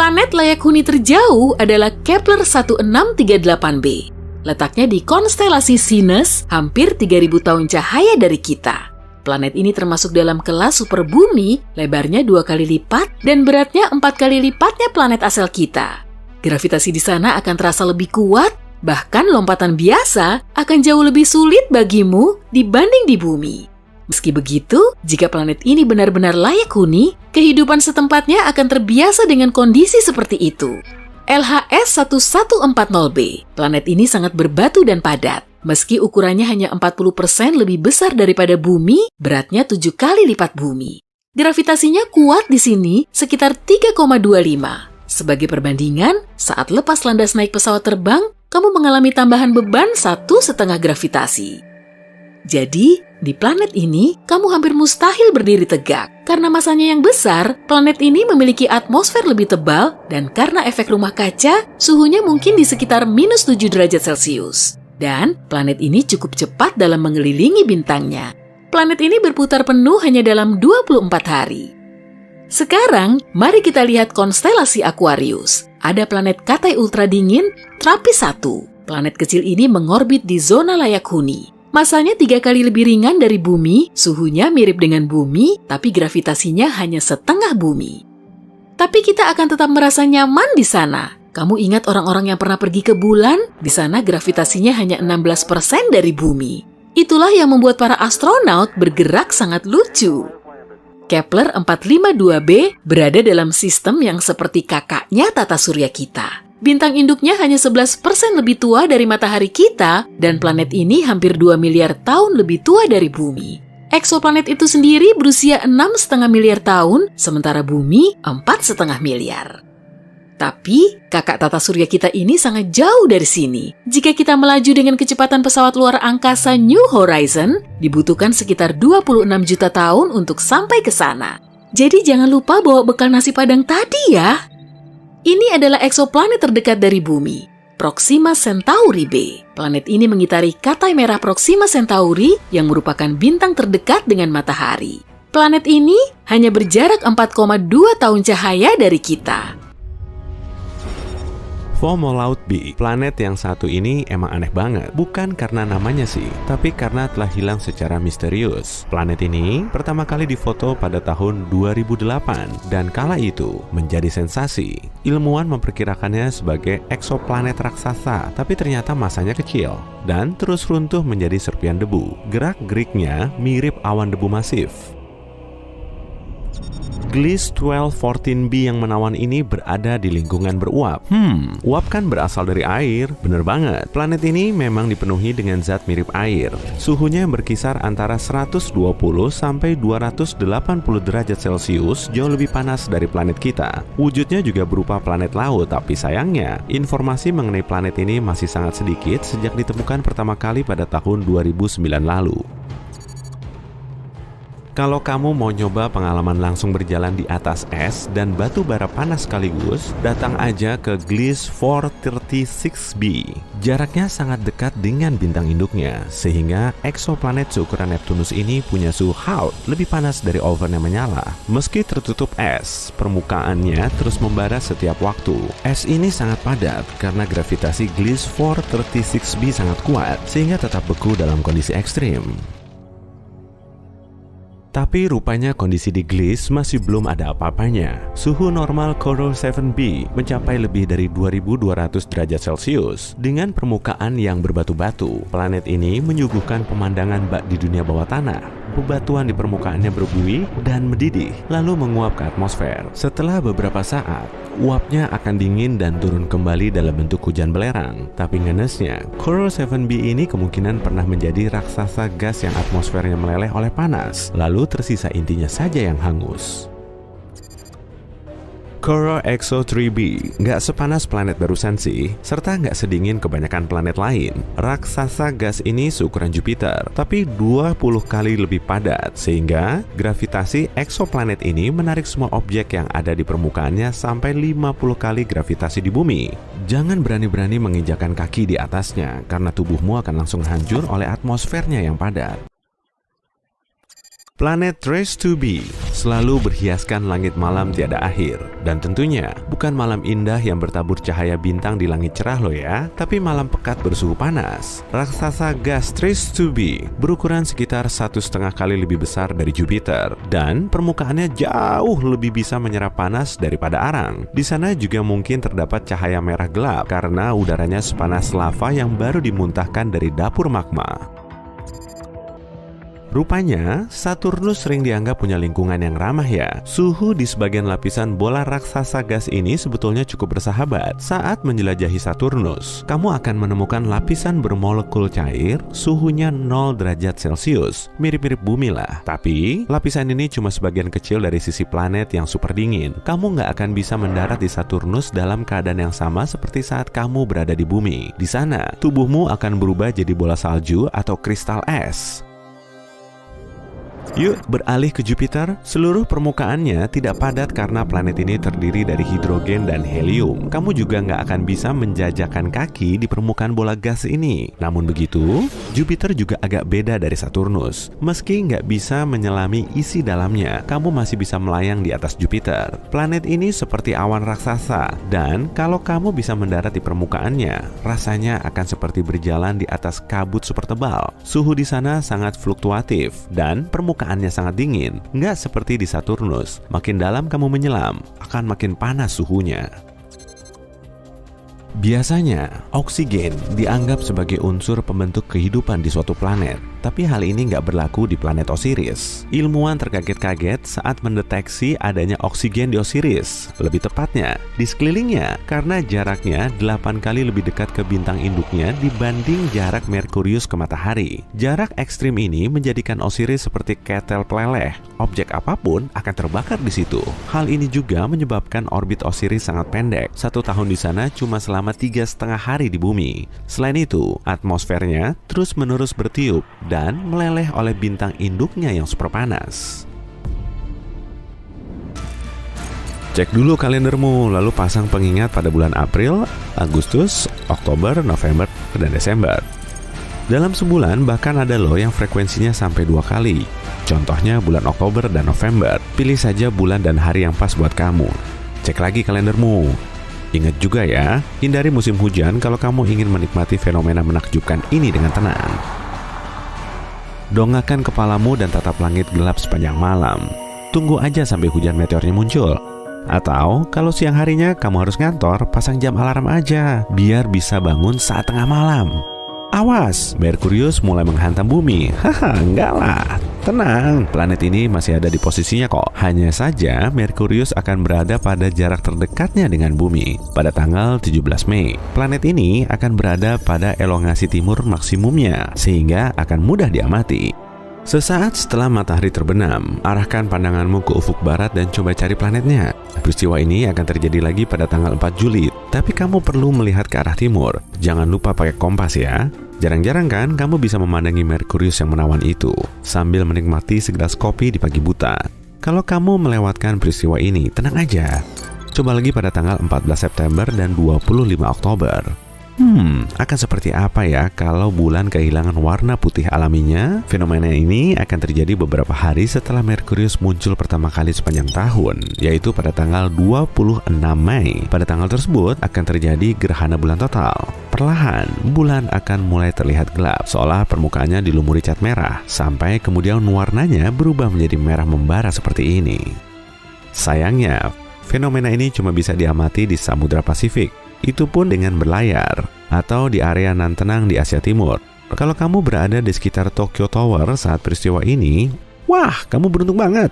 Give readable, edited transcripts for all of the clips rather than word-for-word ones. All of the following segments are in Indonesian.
Planet layak huni terjauh adalah Kepler 1638b. Letaknya di konstelasi Sinus, hampir 3000 tahun cahaya dari kita. Planet ini termasuk dalam kelas superbumi, lebarnya 2 kali lipat dan beratnya 4 kali lipatnya planet asal kita. Gravitasi di sana akan terasa lebih kuat, bahkan lompatan biasa akan jauh lebih sulit bagimu dibanding di bumi. Meski begitu, jika planet ini benar-benar layak huni, kehidupan setempatnya akan terbiasa dengan kondisi seperti itu. LHS 1140b, planet ini sangat berbatu dan padat. Meski ukurannya hanya 40% lebih besar daripada bumi, beratnya 7 kali lipat bumi. Gravitasinya kuat di sini sekitar 3,25. Sebagai perbandingan, saat lepas landas naik pesawat terbang, kamu mengalami tambahan beban 1,5 gravitasi. Jadi, di planet ini, kamu hampir mustahil berdiri tegak. Karena masanya yang besar, planet ini memiliki atmosfer lebih tebal, dan karena efek rumah kaca, suhunya mungkin di sekitar -7 derajat Celcius. Dan planet ini cukup cepat dalam mengelilingi bintangnya. Planet ini berputar penuh hanya dalam 24 hari. Sekarang, mari kita lihat konstelasi Aquarius. Ada planet Katai ultra dingin, Trappist 1. Planet kecil ini mengorbit di zona layak huni. Masanya 3 kali lebih ringan dari bumi, suhunya mirip dengan bumi, tapi gravitasinya hanya setengah bumi. Tapi kita akan tetap merasa nyaman di sana. Kamu ingat orang-orang yang pernah pergi ke bulan? Di sana gravitasinya hanya 16% dari bumi. Itulah yang membuat para astronaut bergerak sangat lucu. Kepler 452b berada dalam sistem yang seperti kakaknya tata surya kita. Bintang induknya hanya 11% lebih tua dari matahari kita, dan planet ini hampir 2 miliar tahun lebih tua dari bumi. Eksoplanet itu sendiri berusia 6,5 miliar tahun, sementara bumi 4,5 miliar. Tapi, kakak tata surya kita ini sangat jauh dari sini. Jika kita melaju dengan kecepatan pesawat luar angkasa New Horizon, dibutuhkan sekitar 26 juta tahun untuk sampai ke sana. Jadi jangan lupa bawa bekal nasi padang tadi ya. Ini adalah eksoplanet terdekat dari bumi, Proxima Centauri B. Planet ini mengitari katai merah Proxima Centauri yang merupakan bintang terdekat dengan matahari. Planet ini hanya berjarak 4,2 tahun cahaya dari kita. Fomalhaut B, planet yang satu ini emang aneh banget. Bukan karena namanya sih, tapi karena telah hilang secara misterius. Planet ini pertama kali difoto pada tahun 2008 dan kala itu menjadi sensasi. Ilmuwan memperkirakannya sebagai eksoplanet raksasa, tapi ternyata masanya kecil dan terus runtuh menjadi serpian debu. Gerak-geriknya mirip awan debu masif. Gliese 1214b yang menawan ini berada di lingkungan beruap. Uap kan berasal dari air, bener banget. Planet ini memang dipenuhi dengan zat mirip air. Suhunya berkisar antara 120 sampai 280 derajat Celcius, jauh lebih panas dari planet kita. Wujudnya juga berupa planet laut, tapi sayangnya, informasi mengenai planet ini masih sangat sedikit sejak ditemukan pertama kali pada tahun 2009 lalu. Kalau kamu mau nyoba pengalaman langsung berjalan di atas es dan batu bara panas sekaligus, datang aja ke Gliese 436b. Jaraknya sangat dekat dengan bintang induknya, sehingga eksoplanet seukuran Neptunus ini punya suhu haut lebih panas dari oven yang menyala. Meski tertutup es, permukaannya terus membara setiap waktu. Es ini sangat padat karena gravitasi Gliese 436b sangat kuat, sehingga tetap beku dalam kondisi ekstrim. Tapi rupanya kondisi di Gliese masih belum ada apa-apanya. Suhu normal Corot 7b mencapai lebih dari 2200 derajat Celcius. Dengan permukaan yang berbatu-batu, planet ini menyuguhkan pemandangan bak di dunia bawah tanah. Bebatuan di permukaannya berbuih dan mendidih, lalu menguap ke atmosfer. Setelah beberapa saat, uapnya akan dingin dan turun kembali dalam bentuk hujan belerang. Tapi ngenesnya, Corot 7b ini kemungkinan pernah menjadi raksasa gas yang atmosfernya meleleh oleh panas. Lalu tersisa intinya saja yang hangus. Corot Exo 3b nggak sepanas planet barusan sih, serta nggak sedingin kebanyakan planet lain. Raksasa gas ini seukuran Jupiter, tapi 20 kali lebih padat, sehingga gravitasi eksoplanet ini menarik semua objek yang ada di permukaannya sampai 50 kali gravitasi di bumi. Jangan berani-berani menginjakan kaki di atasnya, karena tubuhmu akan langsung hancur oleh atmosfernya yang padat. Planet Trace to Be selalu berhiaskan langit malam tiada akhir. Dan tentunya bukan malam indah yang bertabur cahaya bintang di langit cerah loh ya, tapi malam pekat bersuhu panas. Raksasa gas Trace to Be berukuran sekitar 1,5 kali lebih besar dari Jupiter, dan permukaannya jauh lebih bisa menyerap panas daripada arang. Di sana juga mungkin terdapat cahaya merah gelap karena udaranya sepanas lava yang baru dimuntahkan dari dapur magma. Rupanya, Saturnus sering dianggap punya lingkungan yang ramah ya. Suhu di sebagian lapisan bola raksasa gas ini sebetulnya cukup bersahabat. Saat menjelajahi Saturnus, kamu akan menemukan lapisan bermolekul cair, suhunya 0 derajat Celcius. Mirip-mirip bumi lah. Tapi, lapisan ini cuma sebagian kecil dari sisi planet yang super dingin. Kamu nggak akan bisa mendarat di Saturnus dalam keadaan yang sama seperti saat kamu berada di bumi. Di sana, tubuhmu akan berubah jadi bola salju atau kristal es. Yuk beralih ke Jupiter. Seluruh permukaannya tidak padat karena planet ini terdiri dari hidrogen dan helium. Kamu juga nggak akan bisa menjajakan kaki di permukaan bola gas ini. Namun begitu, Jupiter juga agak beda dari Saturnus. Meski nggak bisa menyelami isi dalamnya, kamu masih bisa melayang di atas Jupiter. Planet ini seperti awan raksasa, dan kalau kamu bisa mendarat di permukaannya, rasanya akan seperti berjalan di atas kabut super tebal. Suhu di sana sangat fluktuatif, dan permukaannya sangat dingin, nggak seperti di Saturnus. Makin dalam kamu menyelam, akan makin panas suhunya. Biasanya, oksigen dianggap sebagai unsur pembentuk kehidupan di suatu planet. Tapi hal ini nggak berlaku di planet Osiris. Ilmuwan terkaget-kaget saat mendeteksi adanya oksigen di Osiris. Lebih tepatnya, di sekelilingnya, karena jaraknya 8 kali lebih dekat ke bintang induknya dibanding jarak Merkurius ke matahari. Jarak ekstrim ini menjadikan Osiris seperti ketel peleleh. Objek apapun akan terbakar di situ. Hal ini juga menyebabkan orbit Osiris sangat pendek. 1 tahun di sana cuma selama 3,5 hari di bumi. Selain itu, atmosfernya terus-menerus bertiup dan meleleh oleh bintang induknya yang super panas. Cek dulu kalendermu, lalu pasang pengingat pada bulan April, Agustus, Oktober, November, dan Desember. Dalam sebulan bahkan ada loh yang frekuensinya sampai 2 kali. Contohnya bulan Oktober dan November. Pilih saja bulan dan hari yang pas buat kamu. Cek lagi kalendermu. Ingat juga ya, hindari musim hujan kalau kamu ingin menikmati fenomena menakjubkan ini dengan tenang. Dongakkan kepalamu dan tatap langit gelap sepanjang malam. Tunggu aja sampai hujan meteornya muncul. Atau kalau siang harinya kamu harus ngantor, pasang jam alarm aja biar bisa bangun saat tengah malam. Awas, Merkurius mulai menghantam bumi. Haha, enggak lah. Tenang, planet ini masih ada di posisinya kok. Hanya saja Merkurius akan berada pada jarak terdekatnya dengan bumi pada tanggal 17 Mei. Planet ini akan berada pada elongasi timur maksimumnya, sehingga akan mudah diamati. Sesaat setelah matahari terbenam, arahkan pandanganmu ke ufuk barat dan coba cari planetnya. Peristiwa ini akan terjadi lagi pada tanggal 4 Juli, tapi kamu perlu melihat ke arah timur. Jangan lupa pakai kompas ya. Jarang-jarang kan kamu bisa memandangi Merkurius yang menawan itu, sambil menikmati segelas kopi di pagi buta. Kalau kamu melewatkan peristiwa ini, tenang aja. Coba lagi pada tanggal 14 September dan 25 Oktober. Akan seperti apa ya kalau bulan kehilangan warna putih alaminya? Fenomena ini akan terjadi beberapa hari setelah Merkurius muncul pertama kali sepanjang tahun, yaitu pada tanggal 26 Mei. Pada tanggal tersebut akan terjadi gerhana bulan total. Perlahan, bulan akan mulai terlihat gelap, seolah permukaannya dilumuri cat merah, sampai kemudian warnanya berubah menjadi merah membara seperti ini. Sayangnya, fenomena ini cuma bisa diamati di Samudra Pasifik. Itu pun dengan berlayar atau di area nan tenang di Asia Timur. Kalau kamu berada di sekitar Tokyo Tower saat peristiwa ini, wah, kamu beruntung banget.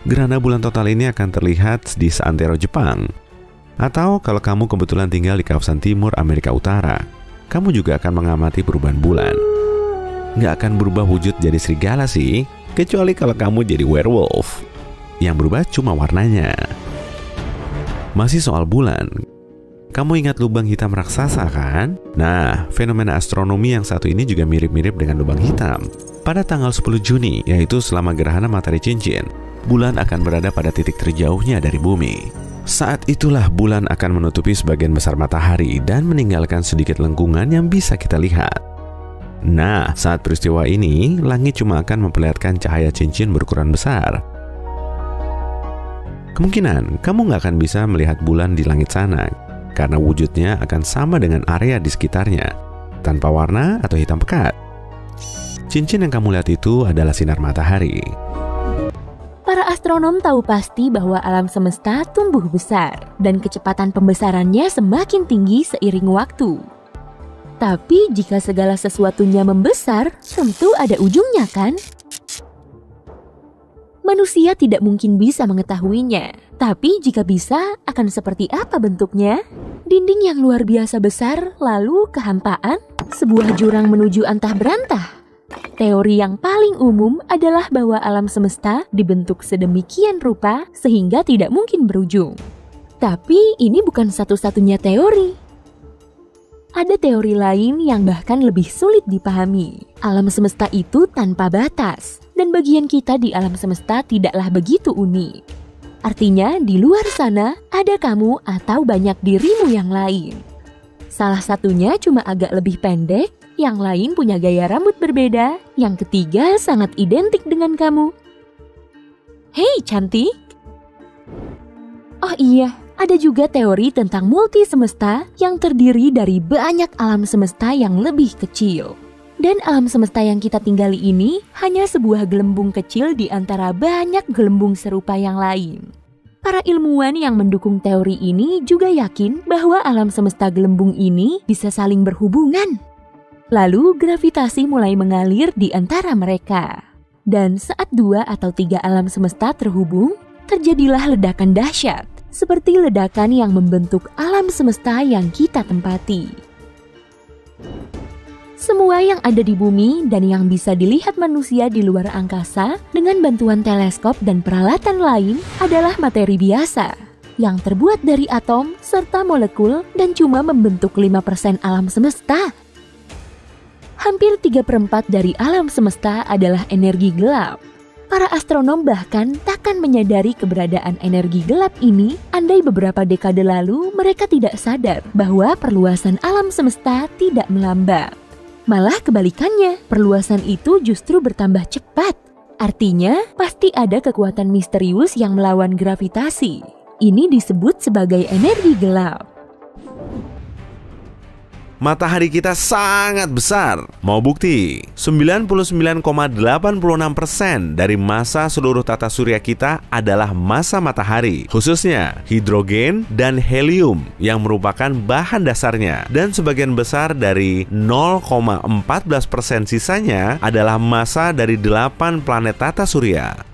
Gerhana bulan total ini akan terlihat di seantero Jepang. Atau kalau kamu kebetulan tinggal di kawasan timur Amerika Utara, kamu juga akan mengamati perubahan bulan. Nggak akan berubah wujud jadi serigala sih, kecuali kalau kamu jadi werewolf. Yang berubah cuma warnanya. Masih soal bulan, kamu ingat lubang hitam raksasa kan? Nah, fenomena astronomi yang satu ini juga mirip-mirip dengan lubang hitam. Pada tanggal 10 Juni, yaitu selama gerhana matahari cincin, bulan akan berada pada titik terjauhnya dari bumi. Saat itulah bulan akan menutupi sebagian besar matahari dan meninggalkan sedikit lengkungan yang bisa kita lihat. Nah, saat peristiwa ini, langit cuma akan memperlihatkan cahaya cincin berukuran besar. Kemungkinan kamu nggak akan bisa melihat bulan di langit sana, karena wujudnya akan sama dengan area di sekitarnya, tanpa warna atau hitam pekat. Cincin yang kamu lihat itu adalah sinar matahari. Para astronom tahu pasti bahwa alam semesta tumbuh besar, dan kecepatan pembesarannya semakin tinggi seiring waktu. Tapi jika segala sesuatunya membesar, tentu ada ujungnya kan? Manusia tidak mungkin bisa mengetahuinya, tapi jika bisa, akan seperti apa bentuknya? Dinding yang luar biasa besar, lalu kehampaan, sebuah jurang menuju antah berantah. Teori yang paling umum adalah bahwa alam semesta dibentuk sedemikian rupa sehingga tidak mungkin berujung. Tapi ini bukan satu-satunya teori. Ada teori lain yang bahkan lebih sulit dipahami. Alam semesta itu tanpa batas, dan bagian kita di alam semesta tidaklah begitu unik. Artinya, di luar sana ada kamu atau banyak dirimu yang lain. Salah satunya cuma agak lebih pendek, yang lain punya gaya rambut berbeda, yang ketiga sangat identik dengan kamu. Hei cantik! Oh iya, ada juga teori tentang multi semesta yang terdiri dari banyak alam semesta yang lebih kecil. Dan alam semesta yang kita tinggali ini hanya sebuah gelembung kecil di antara banyak gelembung serupa yang lain. Para ilmuwan yang mendukung teori ini juga yakin bahwa alam semesta gelembung ini bisa saling berhubungan. Lalu gravitasi mulai mengalir di antara mereka. Dan saat 2 atau 3 alam semesta terhubung, terjadilah ledakan dahsyat, seperti ledakan yang membentuk alam semesta yang kita tempati. Semua yang ada di bumi dan yang bisa dilihat manusia di luar angkasa dengan bantuan teleskop dan peralatan lain adalah materi biasa, yang terbuat dari atom serta molekul dan cuma membentuk 5% alam semesta. Hampir 3/4 dari alam semesta adalah energi gelap. Para astronom bahkan takkan menyadari keberadaan energi gelap ini andai beberapa dekade lalu mereka tidak sadar bahwa perluasan alam semesta tidak melambat. Malah kebalikannya, perluasan itu justru bertambah cepat. Artinya, pasti ada kekuatan misterius yang melawan gravitasi. Ini disebut sebagai energi gelap. Matahari kita sangat besar. Mau bukti? 99,86% dari massa seluruh tata surya kita adalah massa matahari, khususnya hidrogen dan helium yang merupakan bahan dasarnya. Dan sebagian besar dari 0,14% sisanya adalah massa dari 8 planet tata surya.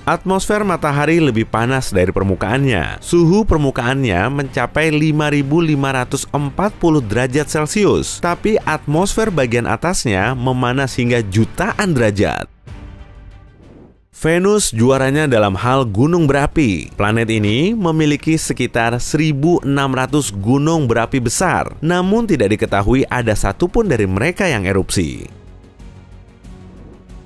Atmosfer matahari lebih panas dari permukaannya. Suhu permukaannya mencapai 5.540 derajat Celcius, tapi atmosfer bagian atasnya memanas hingga jutaan derajat. Venus juaranya dalam hal gunung berapi. Planet ini memiliki sekitar 1.600 gunung berapi besar, namun tidak diketahui ada satupun dari mereka yang erupsi.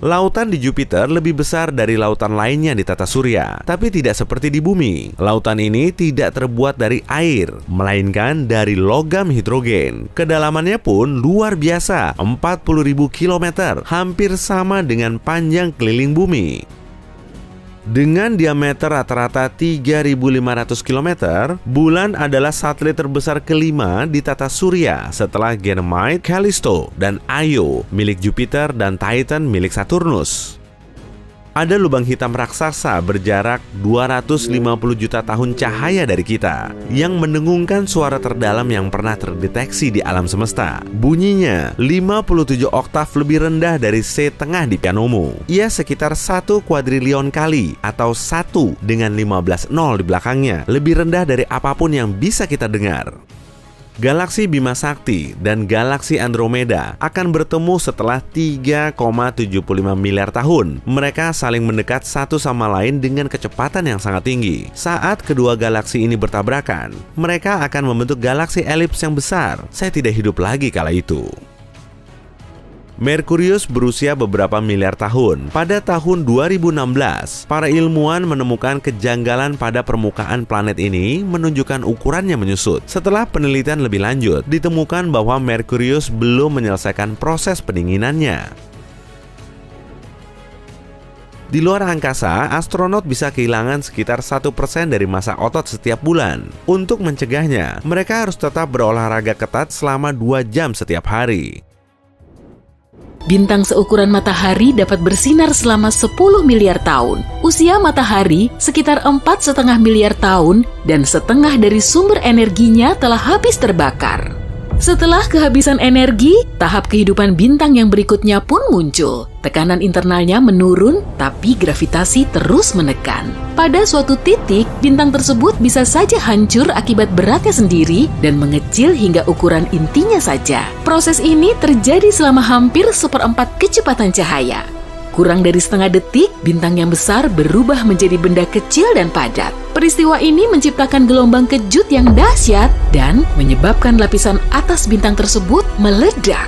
Lautan di Jupiter lebih besar dari lautan lainnya di tata surya, tapi tidak seperti di bumi. Lautan ini tidak terbuat dari air, melainkan dari logam hidrogen. Kedalamannya pun luar biasa, 40.000 km, hampir sama dengan panjang keliling bumi. Dengan diameter rata-rata 3.500 km, bulan adalah satelit terbesar kelima di tata surya setelah Ganymede, Callisto, dan Io milik Jupiter dan Titan milik Saturnus. Ada lubang hitam raksasa berjarak 250 juta tahun cahaya dari kita yang mendengungkan suara terdalam yang pernah terdeteksi di alam semesta. Bunyinya 57 oktav lebih rendah dari C tengah di pianomu. Ia sekitar 1 kuadrilion kali atau 1 dengan 15 nol di belakangnya, lebih rendah dari apapun yang bisa kita dengar. Galaksi Bima Sakti dan galaksi Andromeda akan bertemu setelah 3,75 miliar tahun. Mereka saling mendekat satu sama lain dengan kecepatan yang sangat tinggi. Saat kedua galaksi ini bertabrakan, mereka akan membentuk galaksi elips yang besar. Saya tidak hidup lagi kala itu. Merkurius berusia beberapa miliar tahun. Pada tahun 2016, para ilmuwan menemukan kejanggalan pada permukaan planet ini menunjukkan ukurannya menyusut. Setelah penelitian lebih lanjut, ditemukan bahwa Merkurius belum menyelesaikan proses pendinginannya. Di luar angkasa, astronot bisa kehilangan sekitar 1% dari massa otot setiap bulan. Untuk mencegahnya, mereka harus tetap berolahraga ketat selama 2 jam setiap hari. Bintang seukuran matahari dapat bersinar selama 10 miliar tahun. Usia matahari sekitar 4,5 miliar tahun dan setengah dari sumber energinya telah habis terbakar. Setelah kehabisan energi, tahap kehidupan bintang yang berikutnya pun muncul. Tekanan internalnya menurun, tapi gravitasi terus menekan. Pada suatu titik, bintang tersebut bisa saja hancur akibat beratnya sendiri dan mengecil hingga ukuran intinya saja. Proses ini terjadi selama hampir 1/4 kecepatan cahaya. Kurang dari setengah detik, bintang yang besar berubah menjadi benda kecil dan padat. Peristiwa ini menciptakan gelombang kejut yang dahsyat dan menyebabkan lapisan atas bintang tersebut meledak.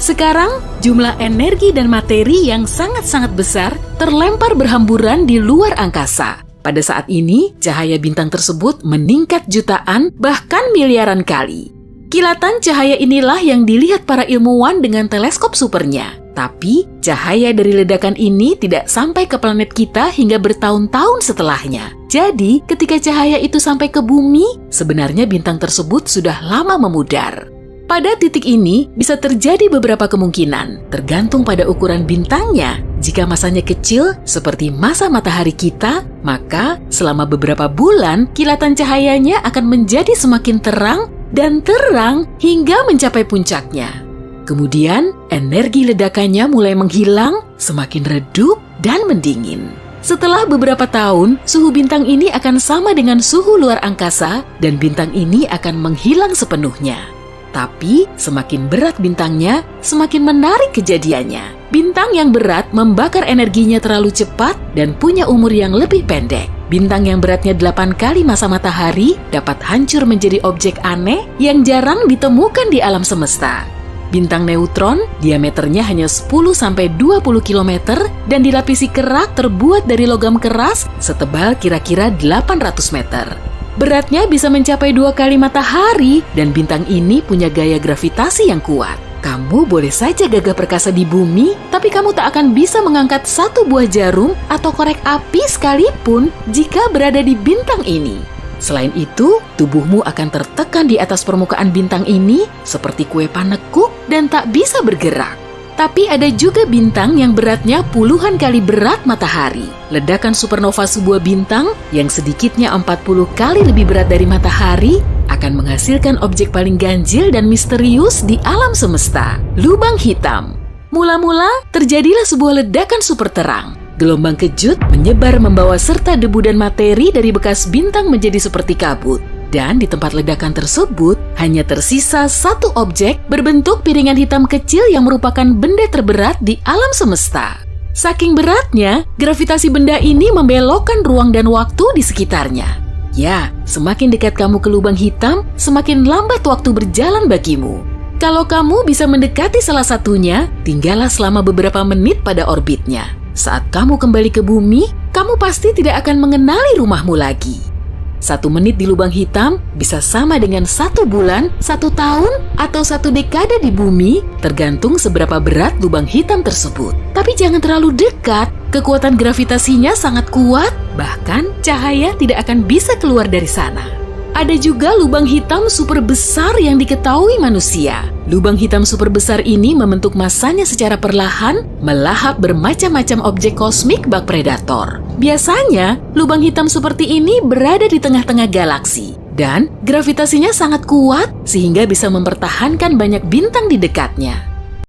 Sekarang, jumlah energi dan materi yang sangat-sangat besar terlempar berhamburan di luar angkasa. Pada saat ini, cahaya bintang tersebut meningkat jutaan bahkan miliaran kali. Kilatan cahaya inilah yang dilihat para ilmuwan dengan teleskop supernya. Tapi, cahaya dari ledakan ini tidak sampai ke planet kita hingga bertahun-tahun setelahnya. Jadi, ketika cahaya itu sampai ke bumi, sebenarnya bintang tersebut sudah lama memudar. Pada titik ini, bisa terjadi beberapa kemungkinan, tergantung pada ukuran bintangnya. Jika masanya kecil, seperti massa matahari kita, maka selama beberapa bulan, kilatan cahayanya akan menjadi semakin terang dan terang hingga mencapai puncaknya. Kemudian, energi ledakannya mulai menghilang, semakin redup, dan mendingin. Setelah beberapa tahun, suhu bintang ini akan sama dengan suhu luar angkasa, dan bintang ini akan menghilang sepenuhnya. Tapi, semakin berat bintangnya, semakin menarik kejadiannya. Bintang yang berat membakar energinya terlalu cepat dan punya umur yang lebih pendek. Bintang yang beratnya 8 kali massa matahari dapat hancur menjadi objek aneh yang jarang ditemukan di alam semesta. Bintang neutron, diameternya hanya 10-20 km dan dilapisi kerak terbuat dari logam keras setebal kira-kira 800 meter. Beratnya bisa mencapai 2 kali matahari dan bintang ini punya gaya gravitasi yang kuat. Kamu boleh saja gagah perkasa di bumi, tapi kamu tak akan bisa mengangkat 1 buah jarum atau korek api sekalipun jika berada di bintang ini. Selain itu, tubuhmu akan tertekan di atas permukaan bintang ini seperti kue panekuk dan tak bisa bergerak. Tapi ada juga bintang yang beratnya puluhan kali berat matahari. Ledakan supernova sebuah bintang yang sedikitnya 40 kali lebih berat dari matahari akan menghasilkan objek paling ganjil dan misterius di alam semesta, lubang hitam. Mula-mula terjadilah sebuah ledakan super terang. Gelombang kejut menyebar membawa serta debu dan materi dari bekas bintang menjadi seperti kabut. Dan di tempat ledakan tersebut, hanya tersisa 1 objek berbentuk piringan hitam kecil yang merupakan benda terberat di alam semesta. Saking beratnya, gravitasi benda ini membelokkan ruang dan waktu di sekitarnya. Ya, semakin dekat kamu ke lubang hitam, semakin lambat waktu berjalan bagimu. Kalau kamu bisa mendekati salah satunya, tinggallah selama beberapa menit pada orbitnya. Saat kamu kembali ke bumi, kamu pasti tidak akan mengenali rumahmu lagi. 1 menit di lubang hitam bisa sama dengan 1 bulan, 1 tahun, atau 1 dekade di bumi, tergantung seberapa berat lubang hitam tersebut. Tapi jangan terlalu dekat, kekuatan gravitasinya sangat kuat, bahkan cahaya tidak akan bisa keluar dari sana. Ada juga lubang hitam super besar yang diketahui manusia. Lubang hitam super besar ini membentuk masanya secara perlahan, melahap bermacam-macam objek kosmik bak predator. Biasanya, lubang hitam seperti ini berada di tengah-tengah galaksi. Dan gravitasinya sangat kuat sehingga bisa mempertahankan banyak bintang di dekatnya.